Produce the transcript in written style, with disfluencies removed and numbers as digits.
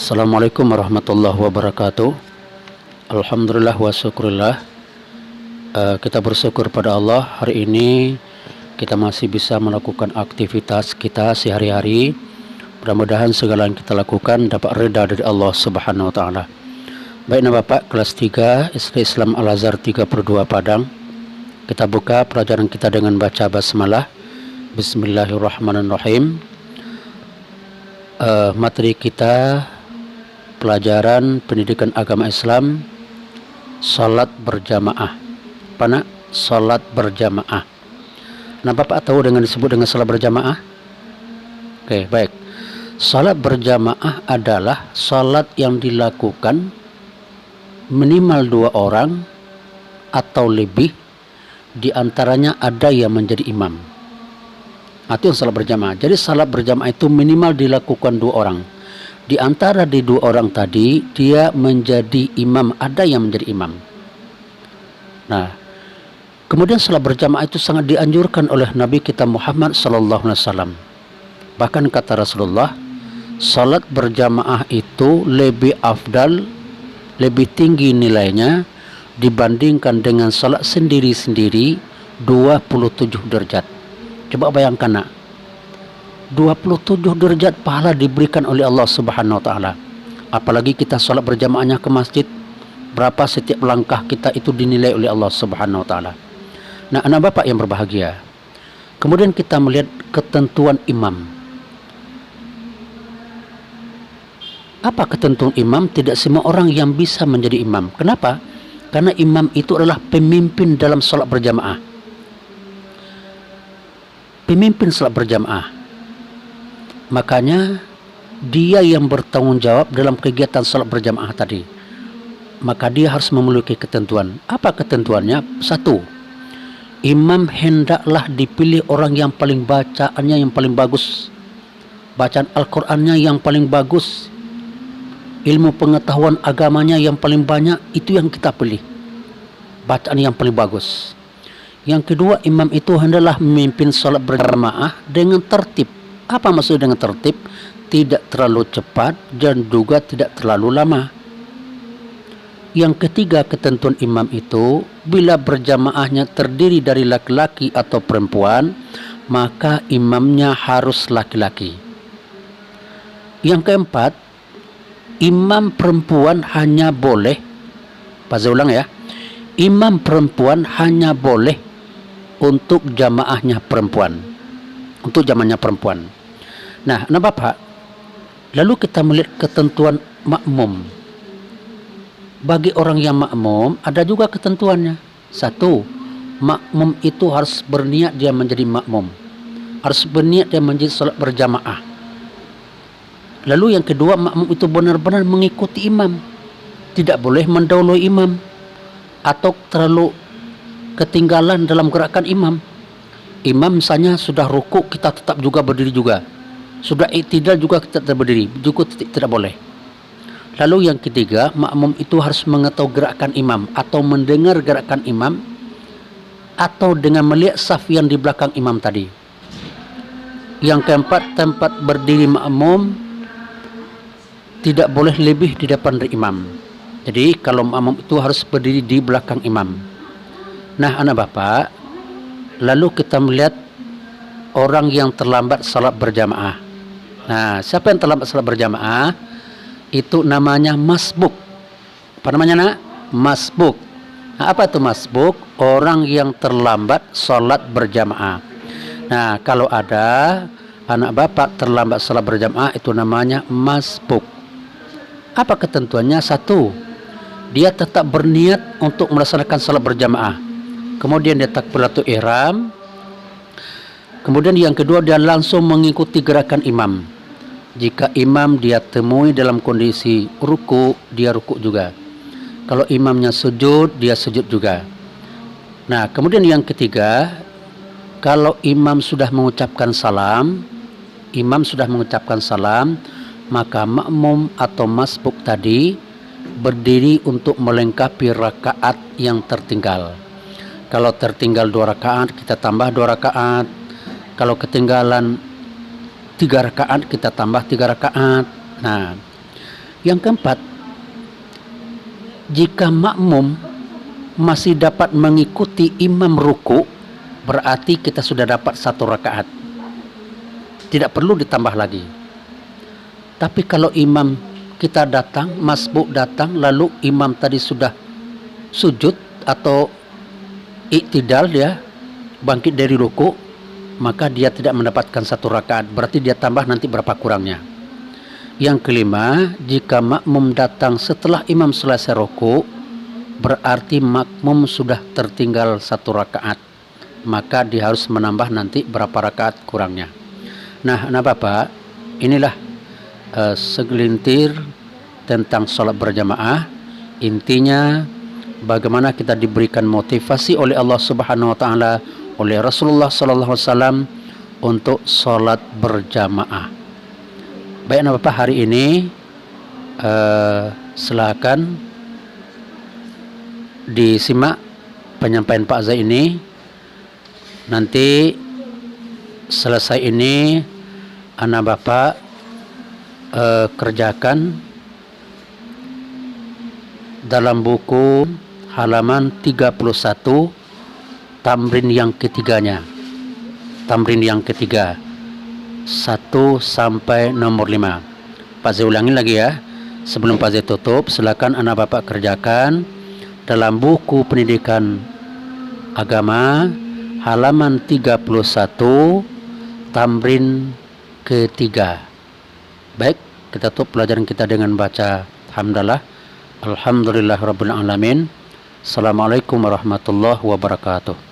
Assalamualaikum warahmatullahi wabarakatuh. Alhamdulillah wa syukurillah. Kita bersyukur pada Allah, hari ini kita masih bisa melakukan aktivitas kita sehari-hari. Mudah-mudahan segala yang kita lakukan dapat reda dari Allah Subhanahu wa taala. Baiklah Bapak, kelas 3 SD Islam Al-Azhar 3/2 Padang. Kita buka pelajaran kita dengan baca basmalah. Bismillahirrahmanirrahim. Materi kita pelajaran pendidikan agama Islam, salat berjamaah. Apa nak? Salat berjamaah. Nah, Bapak tahu dengan disebut dengan salat berjamaah? Oke, baik. Salat berjamaah adalah salat yang dilakukan minimal 2 orang atau lebih, di antaranya ada yang menjadi imam. Itu salat berjamaah. Jadi salat berjamaah itu minimal dilakukan 2 orang. Di antara di 2 orang tadi, dia menjadi imam, ada yang menjadi imam. Nah, kemudian salat berjamaah itu sangat dianjurkan oleh Nabi kita Muhammad SAW. Bahkan kata Rasulullah, salat berjamaah itu lebih afdal, lebih tinggi nilainya dibandingkan dengan salat sendiri-sendiri 27 derajat. Coba bayangkan nak, 27 derajat pahala diberikan oleh Allah Subhanahu wa taala. Apalagi kita sholat berjamaahnya ke masjid, berapa setiap langkah kita itu dinilai oleh Allah Subhanahu wa taala. Nah, anak Bapak yang berbahagia, kemudian kita melihat ketentuan imam. Apa ketentuan imam? Tidak semua orang yang bisa menjadi imam. Kenapa? Karena imam itu adalah pemimpin dalam sholat berjamaah. Pemimpin sholat berjamaah. Makanya dia yang bertanggung jawab dalam kegiatan salat berjamaah tadi. Maka dia harus memiliki ketentuan. Apa ketentuannya? 1. Imam hendaklah dipilih orang yang paling bacaannya yang paling bagus. Bacaan Al-Qur'annya yang paling bagus. Ilmu pengetahuan agamanya yang paling banyak, itu yang kita pilih. Bacaan yang paling bagus. Yang kedua, imam itu hendaklah memimpin salat berjamaah dengan tertib. Apa maksud dengan tertib? Tidak terlalu cepat dan juga tidak terlalu lama. Yang ketiga, ketentuan imam itu, bila berjamaahnya terdiri dari laki-laki atau perempuan, maka imamnya harus laki-laki. Yang keempat, imam perempuan hanya boleh, saya ulang ya, imam perempuan hanya boleh untuk jamaahnya perempuan. Untuk jamaahnya perempuan. Nah, Bapak, lalu kita melihat ketentuan makmum. Bagi orang yang makmum, ada juga ketentuannya. 1. Makmum itu harus berniat dia menjadi makmum. Harus berniat dia menjadi salat berjamaah. Lalu yang kedua, makmum itu benar-benar mengikuti imam. Tidak boleh mendahului imam atau terlalu ketinggalan dalam gerakan imam. Imam misalnya sudah rukuk, kita tetap juga berdiri juga. Sudah i'tidal juga kita tetap berdiri, juga tidak boleh. Lalu yang ketiga, makmum itu harus mengetahui gerakan imam atau mendengar gerakan imam, atau dengan melihat saf yang di belakang imam tadi. Yang keempat, tempat berdiri makmum tidak boleh lebih di depan dari imam. Jadi kalau makmum itu harus berdiri di belakang imam. Nah, anak Bapak, lalu kita melihat orang yang terlambat salat berjamaah. Nah, siapa yang terlambat salat berjamaah? Itu namanya masbuk. Apa namanya nak? Masbuk. Nah, apa itu masbuk? Orang yang terlambat salat berjamaah. Nah, kalau ada anak Bapak terlambat salat berjamaah, itu namanya masbuk. Apa ketentuannya? 1. Dia tetap berniat untuk melaksanakan salat berjamaah. Kemudian dia takbiratul ihram. Kemudian yang kedua, dia langsung mengikuti gerakan imam. Jika imam dia temui dalam kondisi ruku, dia ruku juga. Kalau imamnya sujud, dia sujud juga. Nah, kemudian yang ketiga, kalau imam sudah mengucapkan salam, maka makmum atau masbuk tadi berdiri untuk melengkapi rakaat yang tertinggal. Kalau tertinggal 2 rakaat, kita tambah 2 rakaat. Kalau ketinggalan 3 rakaat, kita tambah 3 rakaat. Nah, Yang keempat, jika makmum masih dapat mengikuti imam ruku, berarti kita sudah dapat 1 rakaat. Tidak perlu ditambah lagi. Tapi kalau imam kita datang, masbuk datang, lalu imam tadi sudah sujud atau iktidal, dia bangkit dari ruku, maka dia tidak mendapatkan 1 rakaat. Berarti dia tambah nanti berapa kurangnya. Yang kelima, jika makmum datang setelah imam selesai ruku, berarti makmum sudah tertinggal 1 rakaat. Maka dia harus menambah nanti berapa rakaat kurangnya. Nah, Bapak, inilah segelintir tentang sholat berjamaah. Intinya, bagaimana kita diberikan motivasi oleh Allah Subhanahu wa taala, oleh Rasulullah sallallahu alaihi wasallam untuk sholat berjamaah. Baik, Bapak, hari ini silakan disimak penyampaian Pak Zai ini. Nanti selesai ini anak Bapak kerjakan dalam buku halaman 31, tamrin yang ketiganya. Tamrin yang ketiga, 1 sampai nomor 5. Pak Zai ulangi lagi ya. Sebelum Pak Zai tutup, silakan anak Bapak kerjakan dalam buku pendidikan agama halaman 31, tamrin ketiga. Baik, kita tutup pelajaran kita dengan baca hamdalah. Alhamdulillahirabbil alamin. Assalamualaikum warahmatullahi wabarakatuh.